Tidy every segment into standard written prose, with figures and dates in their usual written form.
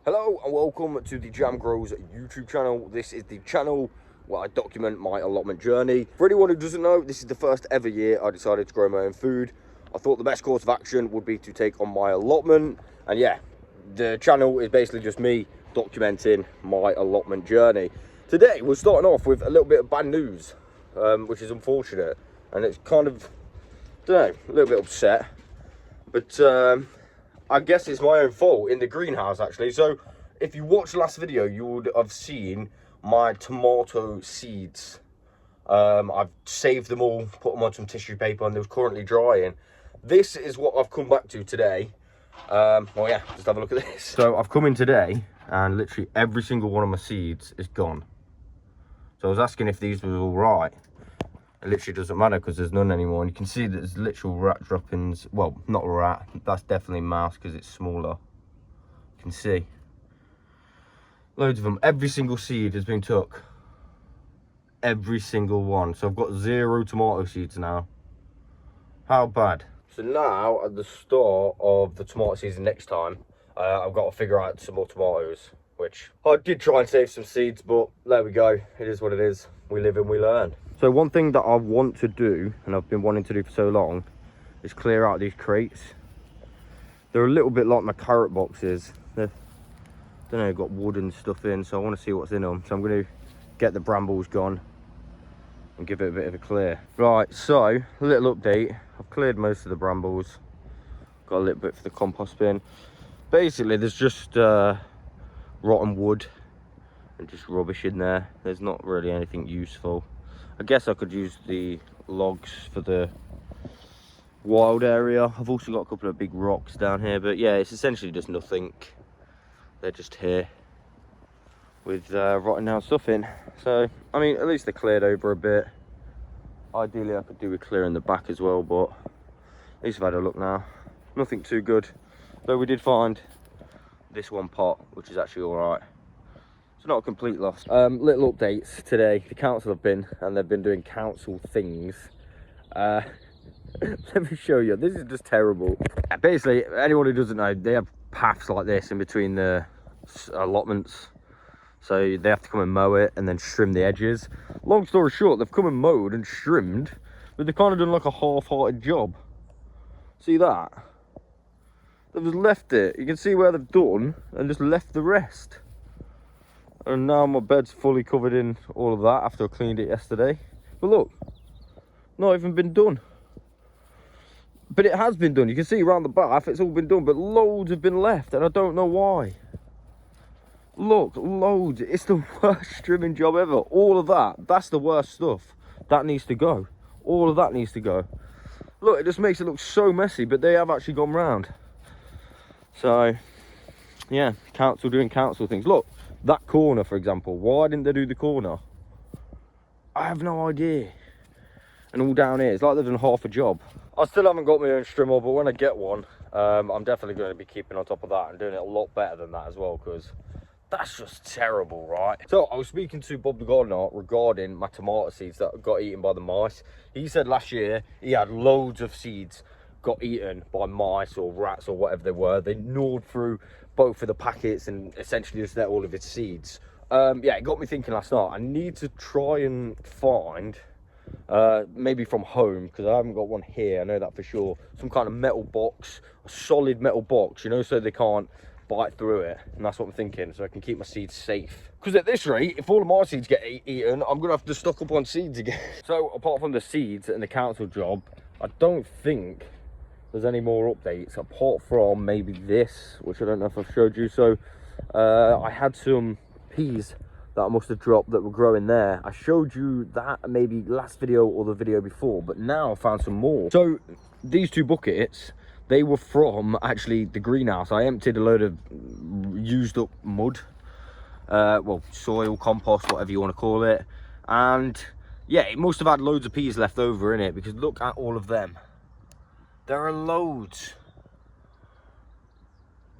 Hello and welcome to the JamGrows YouTube channel. This is the channel where I document my allotment journey. For anyone who doesn't know, this is the first ever year I decided to grow my own food. I thought the best course of action would be to take on my allotment. And yeah, the channel is basically just me documenting my allotment journey. Today, we're starting off with a little bit of bad news, which is unfortunate. And it's kind of, I don't know, a little bit upset. But I guess it's my own fault in the greenhouse, actually. So if you watched the last video, you would have seen my tomato seeds. I've saved them all, put them on some tissue paper, and they're currently drying. This is what I've come back to today. Well, yeah, just have a look at this. So I've come in today, and literally every single one of my seeds is gone. So I was asking if these were all right. It literally doesn't matter because there's none anymore, and you can see that there's literal rat droppings. Well, not a rat, that's definitely mouse because it's smaller. You can see loads of them. Every single seed has been took, every single one. So I've got 0 tomato seeds now. How bad? So now at the start of the tomato season next time, I've got to figure out some more tomatoes, which I did try and save some seeds, but there we go. It is what it is. We live and we learn. So one thing that I want to do, and I've been wanting to do for so long, is clear out these crates. They're a little bit like my carrot boxes. They're, I don't know, got wood and stuff in, so I want to see what's in them. So I'm going to get the brambles gone and give it a bit of a clear. Right, so a little update. I've cleared most of the brambles. Got a little bit for the compost bin. Basically, there's just rotten wood and just rubbish in there. There's not really anything useful. I guess I could use the logs for the wild area. I've also got a couple of big rocks down here, but yeah, it's essentially just nothing. They're just here with rotting down stuff in. So, I mean, at least they're cleared over a bit. Ideally, I could do with clearing the back as well, but at least I've had a look now. Nothing too good. Though we did find this one pot, which is actually all right. It's not a complete loss. Little updates today. The council have been, and they've been doing council things. Let me show you. This is just terrible. Basically, anyone who doesn't know, they have paths like this in between the allotments. So they have to come and mow it and then trim the edges. Long story short, they've come and mowed and trimmed, but they've kind of done like a half-hearted job. See that? They've just left it. You can see where they've done and just left the rest. And now my bed's fully covered in all of that after I cleaned it yesterday. But look, not even been done. But it has been done. You can see around the bath, it's all been done, but loads have been left, and I don't know why. Look, loads. It's the worst trimming job ever. All of that, that's the worst stuff. That needs to go. All of that needs to go. Look, it just makes it look so messy, but they have actually gone round. So, yeah, council doing council things. Look. That corner, for example, why didn't they do the corner? I have no idea. And all down here, it's like they've done half a job. I still haven't got my own strimmer, but when I get one, I'm definitely going to be keeping on top of that and doing it a lot better than that as well, because that's just terrible, right? So I was speaking to Bob the gardener regarding my tomato seeds that got eaten by the mice. He said last year he had loads of seeds got eaten by mice or rats or whatever they were. They gnawed through both of the packets and essentially just ate all of its seeds. Yeah, it got me thinking last night. I need to try and find, maybe from home, because I haven't got one here, I know that for sure, some kind of metal box, a solid metal box, you know, so they can't bite through it. And that's what I'm thinking, so I can keep my seeds safe. Because at this rate, if all of my seeds get eaten, I'm gonna have to stock up on seeds again. So apart from the seeds and the council job, I don't think there's any more updates apart from maybe this, which I don't know if I've showed you. So I had some peas that I must have dropped that were growing there. I showed you that maybe last video or the video before, but now I found some more. So these 2 buckets, they were from actually the greenhouse. I emptied a load of used up mud, well, soil, compost, whatever you want to call it. And yeah, it must have had loads of peas left over in it, because look at all of them. There are loads.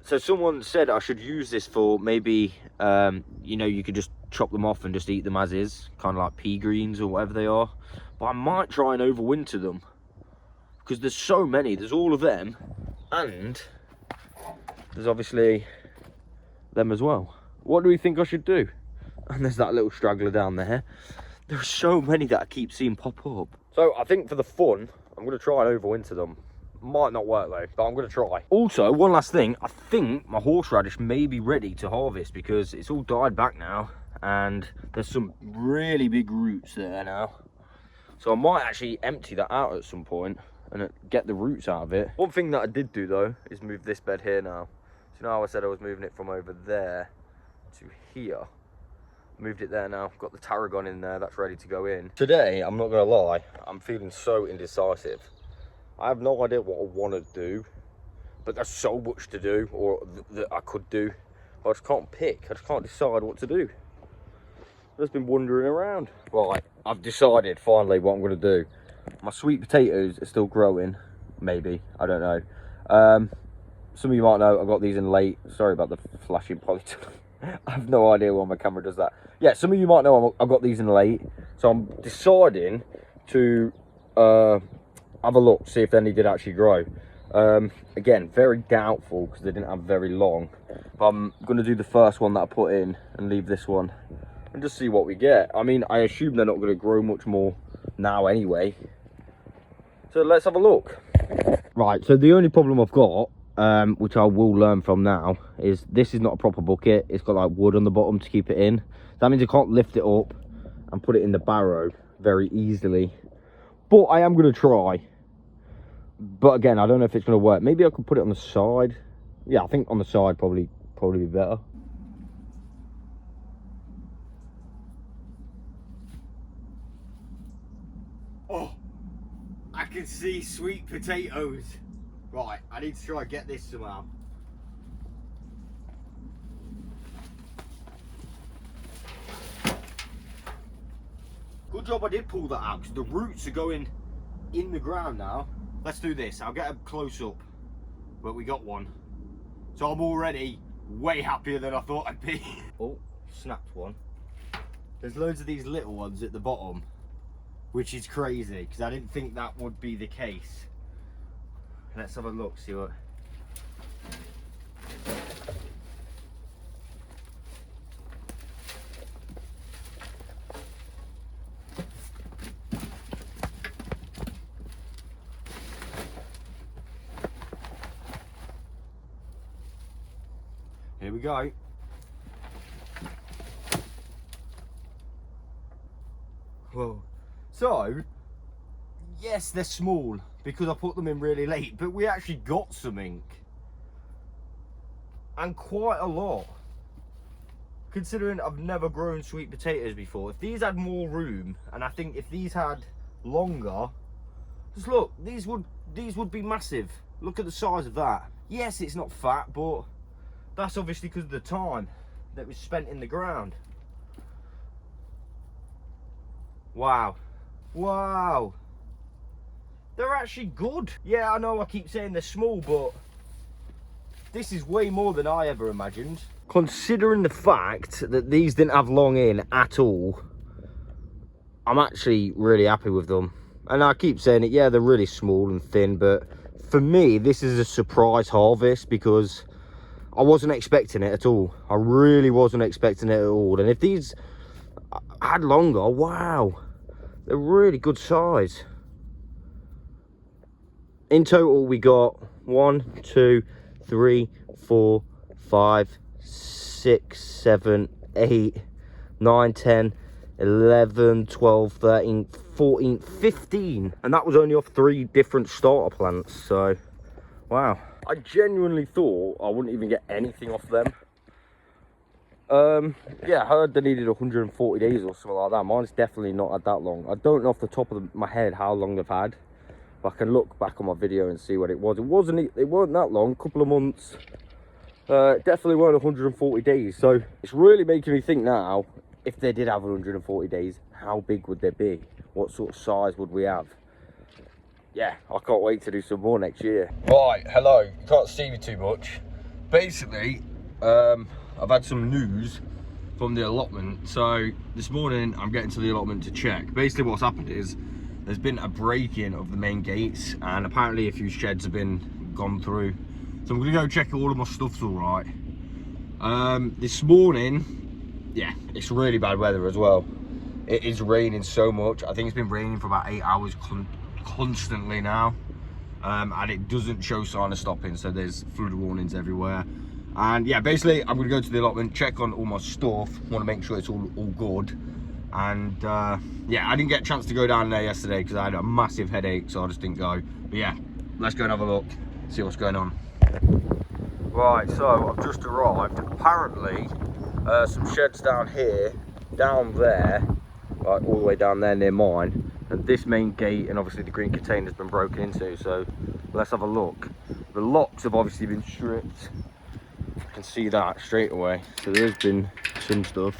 So someone said I should use this for maybe, you know, you could just chop them off and just eat them as is, kind of like pea greens or whatever they are. But I might try and overwinter them, because there's so many. There's all of them, and there's obviously them as well. What do we think I should do? And there's that little straggler down there. There are so many that I keep seeing pop up. So I think for the fun, I'm going to try and overwinter them. Might not work though, but I'm going to try. Also, one last thing, I think my horseradish may be ready to harvest because it's all died back now and there's some really big roots there now. So I might actually empty that out at some point and get the roots out of it. One thing that I did do though is move this bed here now. So now I said I was moving it from over there to here. Moved it there now, got the tarragon in there, that's ready to go in. Today, I'm not gonna lie, I'm feeling so indecisive. I have no idea what I want to do, but there's so much to do, or that I could do. I just can't pick, I just can't decide what to do. I've just been wandering around. Right, I've decided finally what I'm gonna do. My sweet potatoes are still growing, maybe, I don't know. Some of you might know I got these in late, sorry about the flashing polytunnel. I have no idea why my camera does that. Yeah, some of you might know I got these in late, so I'm deciding to have a look, see if any did actually grow. Again, very doubtful because they didn't have very long, but I'm going to do the first one that I put in and leave this one and just see what we get. I mean, I assume they're not going to grow much more now anyway, so let's have a look. Right, so the only problem I've got, which I will learn from now, is this is not a proper bucket. It's got like wood on the bottom to keep it in. That means I can't lift it up and put it in the barrow very easily, but I am going to try. But again, I don't know if it's going to work. Maybe I could put it on the side. Yeah, I think on the side probably be better. Oh, I can see sweet potatoes. Right, I need to try and get this somehow. Good job I did pull that out, because the roots are going in the ground now. Let's do this. I'll get a close up, but we got one. So I'm already way happier than I thought I'd be. Oh, snapped one. There's loads of these little ones at the bottom, which is crazy, because I didn't think that would be the case. Let's have a look, see what... Here we go. Whoa. So, yes, they're small because I put them in really late, but we actually got something. And quite a lot. Considering I've never grown sweet potatoes before. If these had more room, and I think if these had longer, just look, these would be massive. Look at the size of that. Yes, it's not fat, but that's obviously because of the time that was spent in the ground. Wow. Wow. They're actually good. Yeah, I know I keep saying they're small, but this is way more than I ever imagined. Considering the fact that these didn't have long in at all, I'm actually really happy with them. And I keep saying it, yeah, they're really small and thin, but for me, this is a surprise harvest because I wasn't expecting it at all. I really wasn't expecting it at all. And if these had longer, wow, they're really good size. In total, we got 1, 2, 3, 4, 5, 6, 7, 8, 9, 10, 11, 12, 13, 14, 15. And that was only off 3 different starter plants. So, wow. I genuinely thought I wouldn't even get anything off them. Yeah, I heard they needed 140 days or something like that. Mine's definitely not had that long. I don't know off the top of my head how long they've had, but I can look back on my video and see what it was. It weren't that long, a couple of months. Definitely weren't 140 days. So it's really making me think now, if they did have 140 days, how big would they be? What sort of size would we have? Yeah, I can't wait to do some more next year. Right, hello. You can't see me too much. Basically, I've had some news from the allotment. So this morning, I'm getting to the allotment to check. Basically, what's happened is there's been a break-in of the main gates, and apparently a few sheds have been gone through. So I'm gonna go check all of my stuff's all right. This morning, yeah, it's really bad weather as well. It is raining so much. I think it's been raining for about 8 hours constantly now. And it doesn't show sign of stopping, so there's flood warnings everywhere. And yeah, basically I'm gonna go to the allotment, check on all my stuff, want to make sure it's all good. And yeah, I didn't get a chance to go down there yesterday because I had a massive headache, so I just didn't go. But yeah, let's go and have a look, see what's going on. Right, so I've just arrived. Apparently some sheds down here, down there, like all the way down there near mine, and this main gate and obviously the green container has been broken into, so let's have a look. The locks have obviously been stripped. You can see that straight away, so there's been some stuff.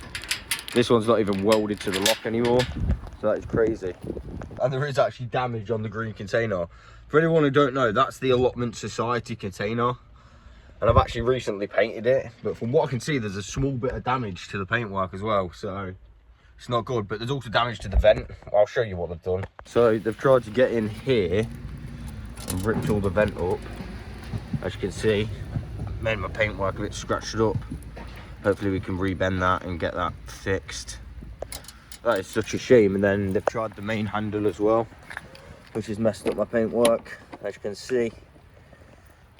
This one's not even welded to the lock anymore, so that is crazy. And there is actually damage on the green container. For anyone who don't know, that's the Allotment Society container, and I've actually recently painted it, but from what I can see there's a small bit of damage to the paintwork as well, so it's not good. But there's also damage to the vent. I'll show you what they've done. So they've tried to get in here and ripped all the vent up, as you can see. Made my paintwork a bit scratched up. Hopefully we can rebend that and get that fixed. That is such a shame. And then they've tried the main handle as well, which has messed up my paintwork, as you can see,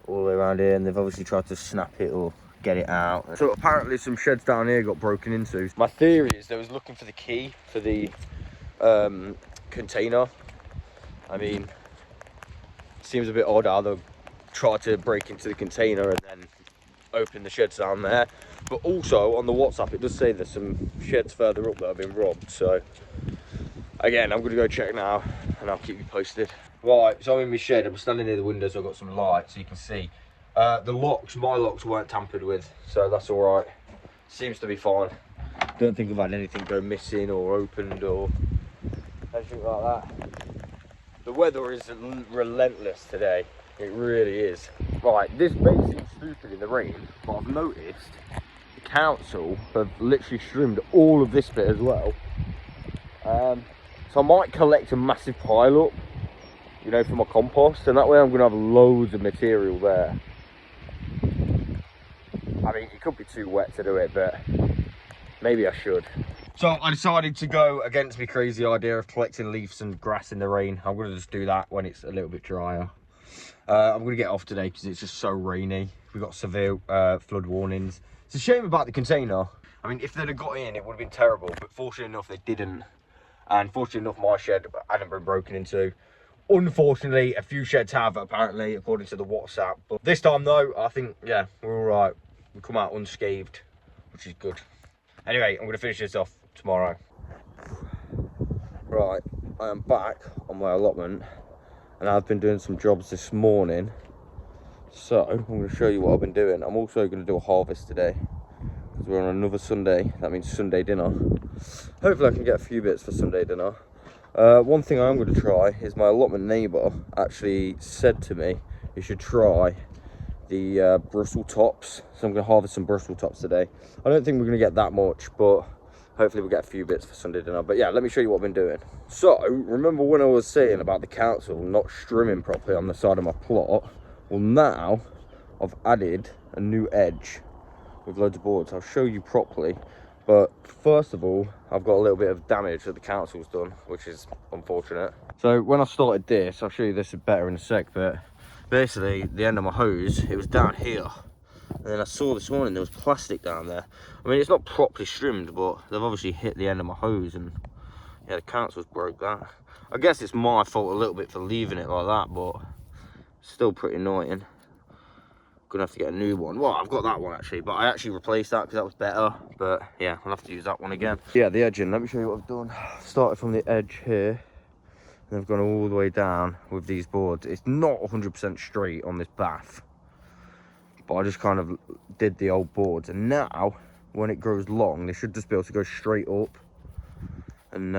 all the way around here. And they've obviously tried to snap it or get it out. So apparently some sheds down here got broken into. My theory is they was looking for the key for the container. I mean, it seems a bit odd how they try to break into the container and then open the sheds down there. But also on the WhatsApp it does say there's some sheds further up that have been robbed, so again I'm gonna go check now and I'll keep you posted. Right, so I'm in my shed. I'm standing near the window so I've got some light so you can see. The locks, my locks weren't tampered with, so that's all right. Seems to be fine. Don't think I've had anything go missing or opened or anything like that. The weather is relentless today. It really is. Right, this may seem stupid in the rain, but I've noticed the council have literally trimmed all of this bit as well. So I might collect a massive pile up, you know, for my compost, and that way I'm going to have loads of material there. I mean, it could be too wet to do it, but maybe I should. So I decided to go against my crazy idea of collecting leaves and grass in the rain. I'm going to just do that when it's a little bit drier. I'm going to get off today because it's just so rainy. We've got severe flood warnings. It's a shame about the container. I mean, if they'd have got in, it would have been terrible. But fortunately enough, they didn't. And fortunately enough, my shed hadn't been broken into. Unfortunately, a few sheds have, apparently, according to the WhatsApp. But this time, though, I think, yeah, we're all right. We come out unscathed, which is good. Anyway, I'm going to finish this off tomorrow. Right, I am back on my allotment. And I've been doing some jobs this morning, so I'm going to show you what I've been doing. I'm also going to do a harvest today because we're on another Sunday. That means Sunday dinner. Hopefully I can get a few bits for Sunday dinner. One thing I'm going to try is my allotment neighbour actually said to me you should try the Brussels tops, so I'm going to harvest some Brussels tops today. I don't think we're going to get that much, but hopefully we'll get a few bits for Sunday dinner. But yeah, let me show you what I've been doing. So, remember when I was saying about the council not strimming properly on the side of my plot? Well, now I've added a new edge with loads of boards. I'll show you properly. But first of all, I've got a little bit of damage that the council's done, which is unfortunate. So when I started this, I'll show you this better in a sec, but basically the end of my hose, it was down here. And then I saw this morning there was plastic down there. I mean, it's not properly trimmed, but they've obviously hit the end of my hose, and yeah, the council's broke that. I guess it's my fault a little bit for leaving it like that, but still pretty annoying. Gonna have to get a new one. Well, I've got that one actually, but I actually replaced that because that was better. But yeah, I'll have to use that one again. Yeah, the edging. Let me show you what I've done. Started from the edge here, and I've gone all the way down with these boards. It's not 100% straight on this bath, but I just kind of did the old boards, and now when it grows long, they should just be able to go straight up and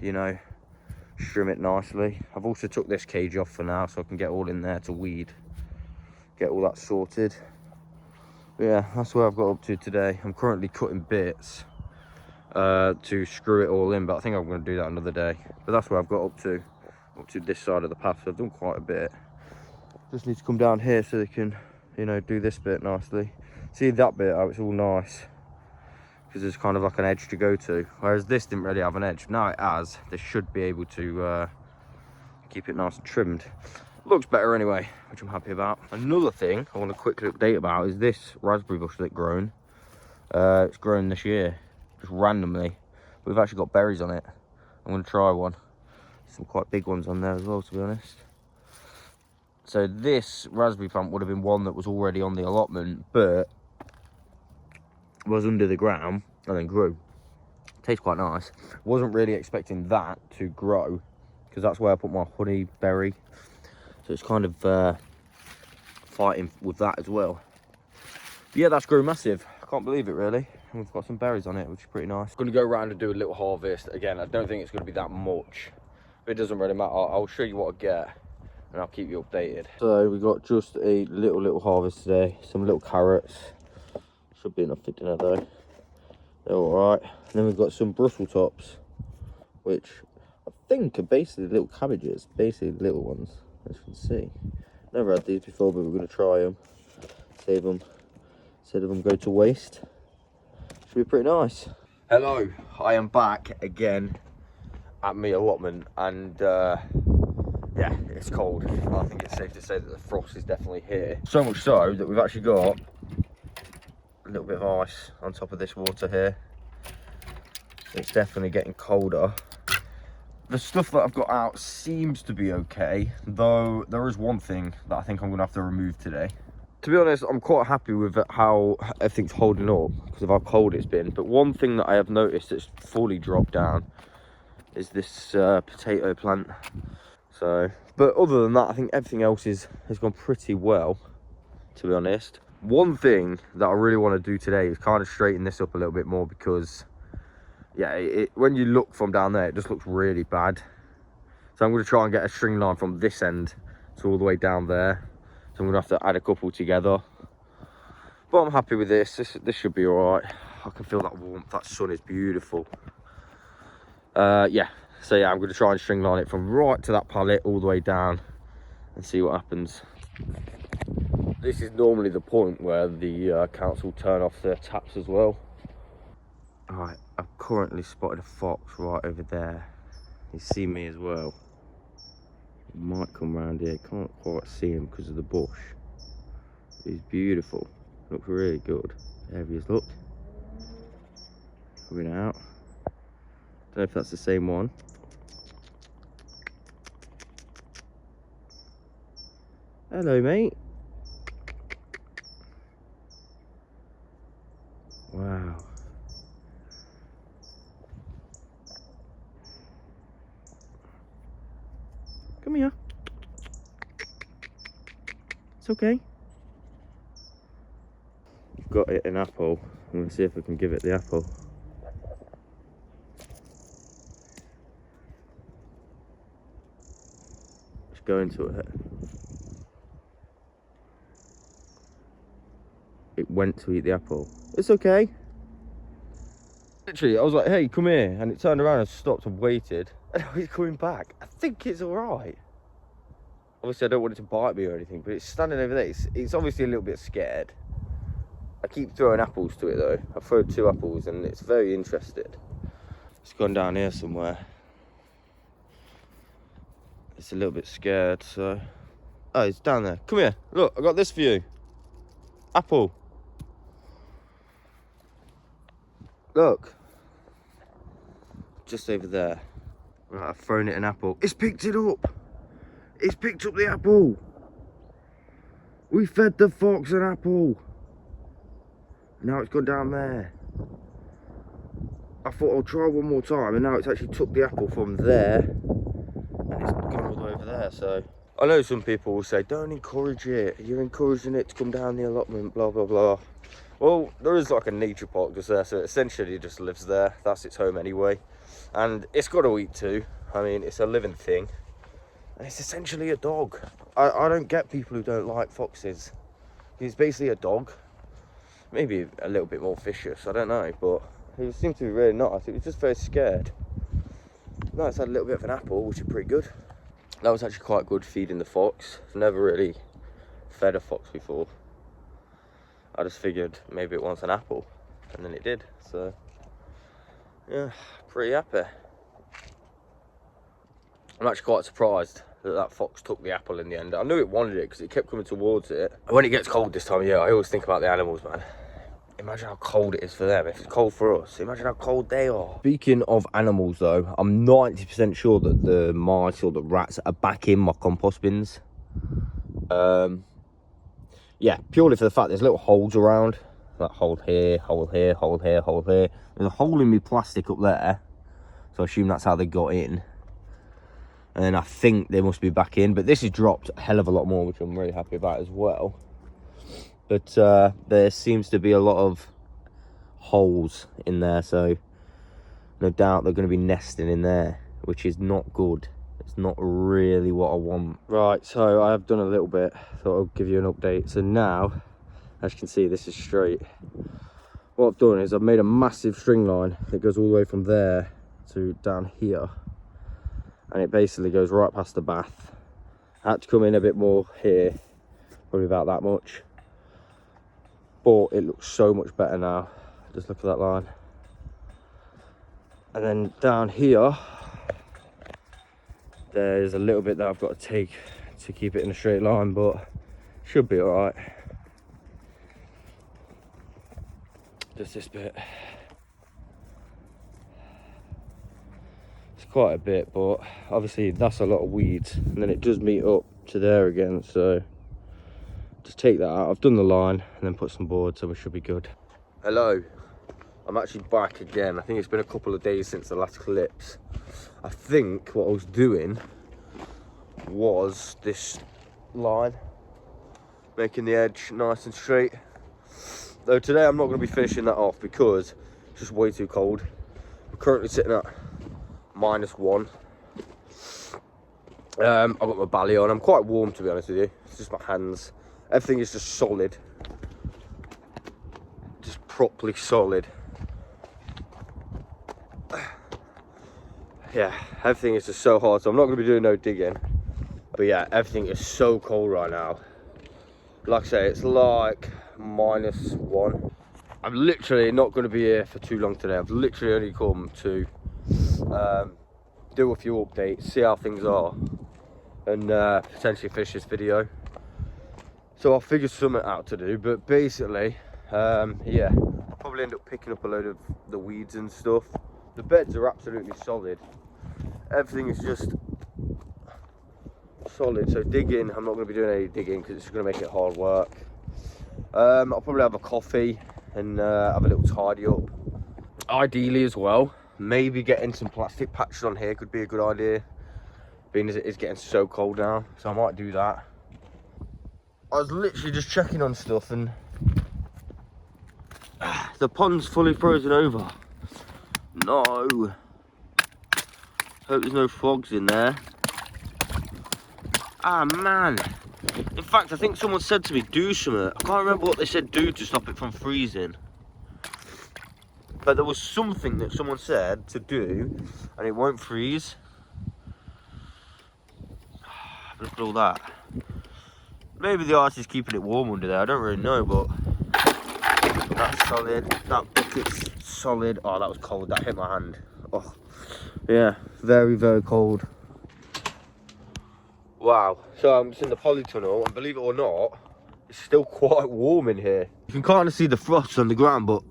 you know, trim it nicely. I've also took this cage off for now so I can get all in there to weed, get all that sorted. But yeah, that's where I've got up to today. I'm currently cutting bits to screw it all in, but I think I'm going to do that another day. But that's where I've got up to this side of the path. So I've done quite a bit. Just need to come down here so they can, you know, do this bit nicely. See that bit how it's all nice, because there's kind of like an edge to go to, whereas this didn't really have an edge. Now it has. They should be able to keep it nice and trimmed. Looks better anyway, which I'm happy about. Another thing I want to quickly update about is this raspberry bush that's grown. It's grown this year, just randomly. We've actually got berries on it. I'm going to try one. Some quite big ones on there as well, to be honest. So this raspberry plant would have been one that was already on the allotment, but was under the ground and then grew. Tastes quite nice. Wasn't really expecting that to grow, because that's where I put my honey berry. So it's kind of fighting with that as well. But yeah, that's grown massive. I can't believe it, really. And we've got some berries on it, which is pretty nice. Going to go around and do a little harvest. Again, I don't think it's going to be that much, but it doesn't really matter. I'll show you what I get and I'll keep you updated. So we got just a little harvest today. Some little carrots. Should be enough for dinner though. They're all right. And then we've got some Brussels tops, which I think are basically little cabbages, basically little ones, as you can see. Never had these before, but we're going to try them, save them, instead of them go to waste. Should be pretty nice. Hello, I am back again at my allotment, and yeah, it's cold. I think it's safe to say that the frost is definitely here. So much so that we've actually got a little bit of ice on top of this water here. It's definitely getting colder. The stuff that I've got out seems to be okay, though there is one thing that I think I'm gonna have to remove today. To be honest, I'm quite happy with how everything's holding up because of how cold it's been. But one thing that I have noticed that's fully dropped down is this potato plant. So, but other than that, I think everything else has gone pretty well, to be honest. One thing that I really want to do today is kind of straighten this up a little bit more, because yeah, when you look from down there, it just looks really bad. So I'm going to try and get a string line from this end to all the way down there. So I'm going to have to add a couple together. But I'm happy with this. This should be all right. I can feel that warmth. That sun is beautiful. Yeah. So yeah, I'm going to try and string line it from right to that pallet all the way down and see what happens. This is normally the point where the council turn off their taps as well. Alright, I've currently spotted a fox right over there. He's seen me as well. He might come round here. Can't quite see him because of the bush. He's beautiful. Looks really good. There he is, look. Coming out. Don't know if that's the same one. Hello, mate. Wow. Come here. It's okay. I've got it an apple. I'm gonna see if I can give it the apple. Just go into it. It went to eat the apple. It's okay. Literally, I was like, hey, come here. And it turned around and stopped and waited. And now he's coming back. I think it's all right. Obviously, I don't want it to bite me or anything, but it's standing over there. It's obviously a little bit scared. I keep throwing apples to it, though. I've thrown 2 apples, and it's very interested. It's gone down here somewhere. It's a little bit scared, so... Oh, it's down there. Come here. Look, I got this for you. Apple. Look. Just over there. Right, I've thrown it an apple. It's picked it up. It's picked up the apple. We fed the fox an apple. Now it's gone down there. I thought I'll try one more time, and now it's actually took the apple from there and it's gone all the way over there. So I know some people will say, don't encourage it, you're encouraging it to come down the allotment, blah blah blah. Well, there is like a nature park just there, so it essentially just lives there. That's its home anyway, and it's got to eat too. I mean, it's a living thing, and it's essentially a dog. I don't get people who don't like foxes. He's basically a dog, maybe a little bit more vicious, I don't know, but he seemed to be really nice. He was just very scared. Now it's had a little bit of an apple, which is pretty good. That was actually quite good feeding the fox. I've never really fed a fox before. I just figured maybe it wants an apple, and then it did. So yeah, pretty happy. I'm actually quite surprised that fox took the apple in the end. I knew it wanted it because it kept coming towards it. When it gets cold this time of year, I always think about the animals, man. Imagine how cold it is for them. If it's cold for us, imagine how cold they are. Speaking of animals though, I'm 90% sure that the mice or the rats are back in my compost bins. Yeah, purely for the fact there's little holes around. Like hole here, hole here, hole here, hole here. There's a hole in my plastic up there. So I assume that's how they got in. And then I think they must be back in. But this has dropped a hell of a lot more, which I'm really happy about as well. But there seems to be a lot of holes in there, so no doubt they're going to be nesting in there, which is not good. It's not really what I want. Right, so I have done a little bit. Thought I'll give you an update. So now, as you can see, this is straight. What I've done is I've made a massive string line that goes all the way from there to down here, and it basically goes right past the bath. I had to come in a bit more here, probably about that much. But it looks so much better now. Just look at that line. And then down here, there's a little bit that I've got to take to keep it in a straight line, but should be all right. Just this bit. It's quite a bit, but obviously that's a lot of weeds. And then it does meet up to there again, so just take that out. I've done the line and then put some boards, so we should be good. Hello, I'm actually back again. I think it's been a couple of days since the last clips. I think what I was doing was this line, making the edge nice and straight. Though today I'm not going to be finishing that off because it's just way too cold. I'm currently sitting at -1. I've got my belly on. I'm quite warm, to be honest with you. It's just my hands. Everything is just solid. Just properly solid. Yeah, everything is just so hard. So I'm not going to be doing no digging. But yeah, everything is so cold right now. Like I say, it's like -1. I'm literally not going to be here for too long today. I've literally only come to do a few updates, see how things are, and potentially finish this video. So I'll figure something out to do, but basically, yeah, I'll probably end up picking up a load of the weeds and stuff. The beds are absolutely solid. Everything is just solid, so digging, I'm not going to be doing any digging because it's going to make it hard work. I'll probably have a coffee and have a little tidy up. Ideally as well, maybe getting some plastic patches on here could be a good idea, being as it is getting so cold now, so I might do that. I was literally just checking on stuff and the pond's fully frozen over. No. Hope there's no frogs in there. Ah, man. In fact, I think someone said to me, do something. I can't remember what they said do to stop it from freezing. But there was something that someone said to do and it won't freeze. Look at all that. Maybe the ice is keeping it warm under there, I don't really know, but that's solid. That bucket's solid. Oh, that was cold, that hit my hand. Oh, yeah, very, very cold. Wow, so I'm just in the polytunnel, and believe it or not, it's still quite warm in here. You can kind of see the frost on the ground, but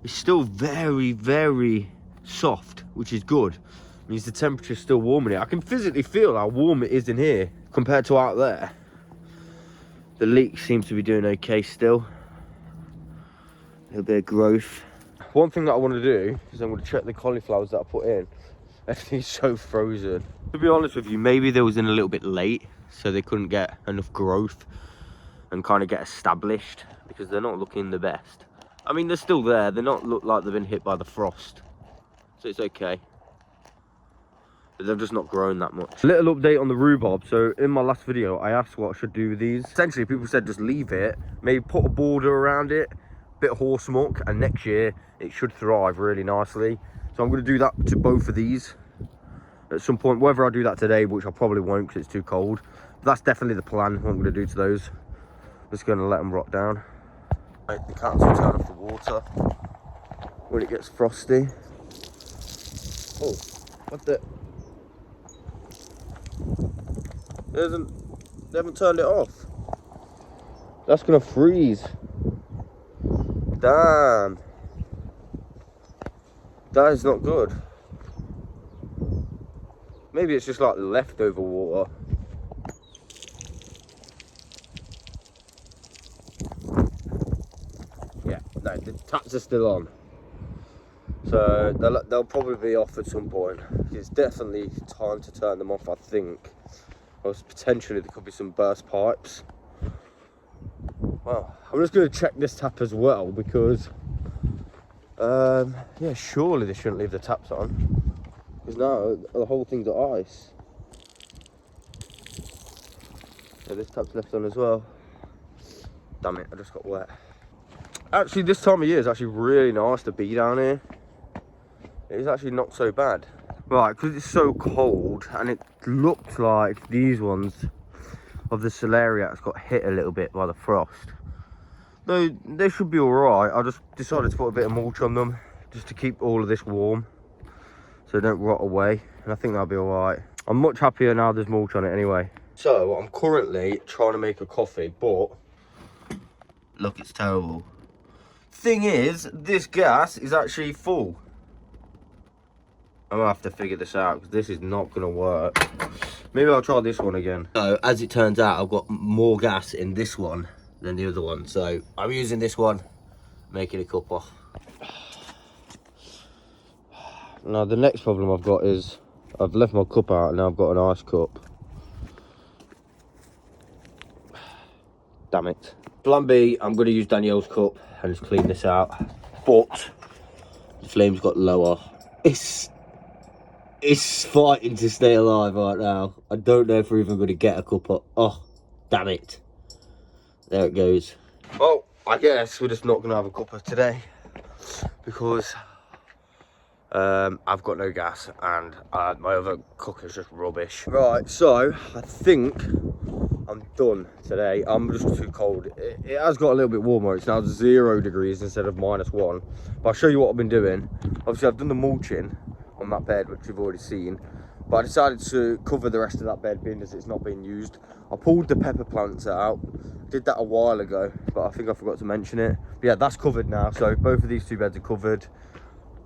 it's still very, very soft, which is good. It means the temperature's still warm in here. I can physically feel how warm it is in here compared to out there. The leek seems to be doing okay still. A little bit of growth. One thing that I want to do is I'm going to check the cauliflowers that I put in. Everything's so frozen. To be honest with you, maybe they was in a little bit late, so they couldn't get enough growth and kind of get established, because they're not looking the best. I mean, they're still there. They're not look like they've been hit by the frost, so it's okay. But they've just not grown that much. A little update on the rhubarb. So in my last video, I asked what I should do with these. Essentially, people said just leave it, maybe put a border around it, bit of horse muck, and next year it should thrive really nicely. So I'm going to do that to both of these at some point, whether I do that today, which I probably won't because it's too cold. But that's definitely the plan, what I'm going to do to those. Just going to let them rot down. Right, the cats will turn off the water when it gets frosty. Oh, what the? They haven't turned it off. That's gonna freeze. Damn. That is not good. Maybe it's just like leftover water. Yeah, no, the taps are still on. So they'll probably be off at some point. It's definitely time to turn them off, I think. Or potentially there could be some burst pipes. Well, I'm just going to check this tap as well because, yeah, surely they shouldn't leave the taps on. Because now the whole thing's ice. Yeah, this tap's left on as well. Damn it, I just got wet. Actually, this time of year is actually really nice to be down here. It's actually not so bad. Right, because it's so cold and it looks like these ones of the celeriacs got hit a little bit by the frost. Though they should be alright. I just decided to put a bit of mulch on them just to keep all of this warm so they don't rot away, and I think that'll be alright. I'm much happier now there's mulch on it anyway. So I'm currently trying to make a coffee, but look, it's terrible. Thing is, this gas is actually full. I'm gonna have to figure this out because this is not gonna work. Maybe I'll try this one again. So as it turns out, I've got more gas in this one than the other one, so I'm using this one, making a cup of. Now the next problem I've got is I've left my cup out and now I've got an ice cup. Damn it. Plan B, I'm going to use Danielle's cup and just clean this out, but the flame's got lower. It's fighting to stay alive right now. I don't know if we're even going to get a cup of. Oh, damn it. There it goes. Well, I guess we're just not going to have a cuppa today because I've got no gas and my other cooker's just rubbish. Right, so I think I'm done today. I'm just too cold. It has got a little bit warmer. It's now 0 degrees instead of -1. But I'll show you what I've been doing. Obviously, I've done the mulching on that bed, which you've already seen. But I decided to cover the rest of that bed being as it's not being used. I pulled the pepper plants out. Did that a while ago, but I think I forgot to mention it. But yeah, that's covered now. So both of these two beds are covered.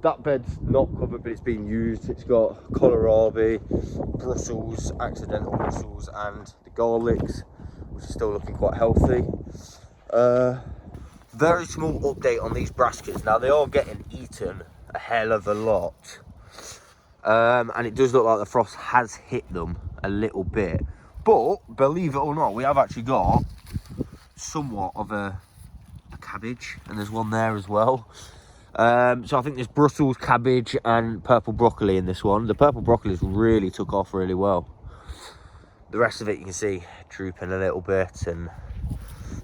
That bed's not covered, but it's being used. It's got kohlrabi, Brussels, accidental Brussels, and the garlics, which is still looking quite healthy. Very small update on these brassicas. Now they are getting eaten a hell of a lot. And it does look like the frost has hit them a little bit. But, believe it or not, we have actually got somewhat of a cabbage. And there's one there as well. So I think there's Brussels, cabbage, and purple broccoli in this one. The purple broccoli's really took off really well. The rest of it you can see drooping a little bit. And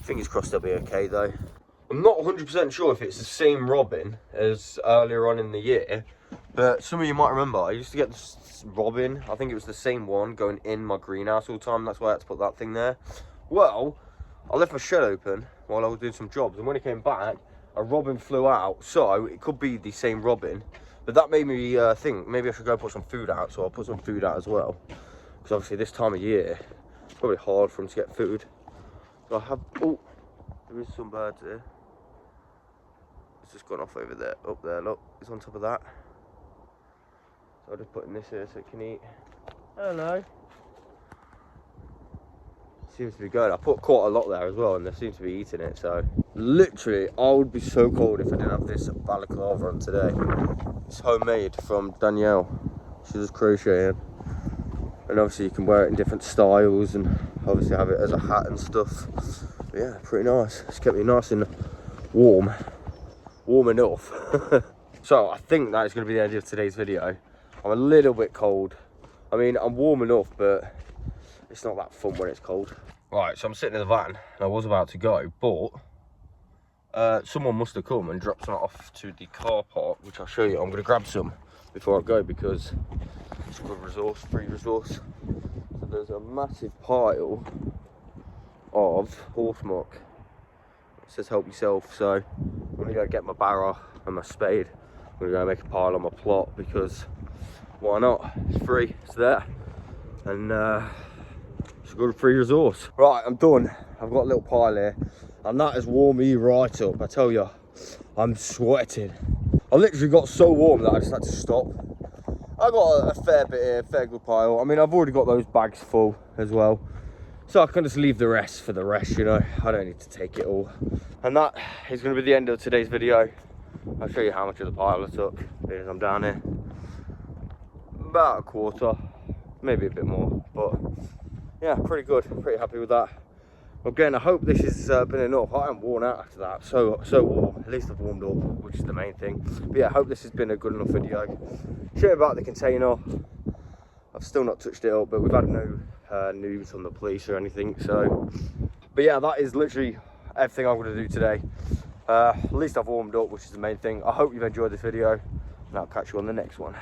fingers crossed they'll be okay though. I'm not 100% sure if it's the same robin as earlier on in the year. But some of you might remember, I used to get this robin, I think it was the same one, going in my greenhouse all the time. That's why I had to put that thing there. Well, I left my shed open while I was doing some jobs, and when it came back, a robin flew out. So it could be the same robin. But that made me think, maybe I should go put some food out, so I'll put some food out as well. Because obviously this time of year, it's probably hard for them to get food. So I have, oh, there is some birds here. It's just gone off over there, up there, look, it's on top of that. So I'll just put in this here so it can eat. Hello. Seems to be good. I put quite a lot there as well and they seem to be eating it, so. Literally, I would be so cold if I didn't have this balaclava on today. It's homemade from Danielle. She does crocheting. And obviously you can wear it in different styles and obviously have it as a hat and stuff. But yeah, pretty nice. It's kept me nice and warm. Warm enough. So I think that is going to be the end of today's video. I'm a little bit cold. I mean, I'm warm enough, but it's not that fun when it's cold. Right, so I'm sitting in the van and I was about to go, but someone must have come and dropped some off to the car park, which I'll show you. I'm going to grab some before I go because it's a good resource, free resource. So there's a massive pile of horse muck says help yourself. So I'm gonna go get my barrow and my spade. I'm gonna go make a pile on my plot because why not? It's free, it's there. And it's a good free resource. Right, I'm done. I've got a little pile here and that has warmed me right up. I tell you, I'm sweating. I literally got so warm that I just had to stop. I got a fair bit here, fair good pile. I mean, I've already got those bags full as well. So I can just leave the rest for the rest, you know. I don't need to take it all. And that is going to be the end of today's video. I'll show you how much of the pile I took, because I'm down here. About a quarter, maybe a bit more. But yeah, pretty good, pretty happy with that. Again, I hope this has been enough. I am worn out after that, so warm. At least I've warmed up, which is the main thing. But yeah, I hope this has been a good enough video. Show you about the container. I've still not touched it up, but we've had no news from the police or anything. So, but yeah, that is literally everything I'm going to do today. At least I've warmed up, which is the main thing. I hope you've enjoyed this video, and I'll catch you on the next one.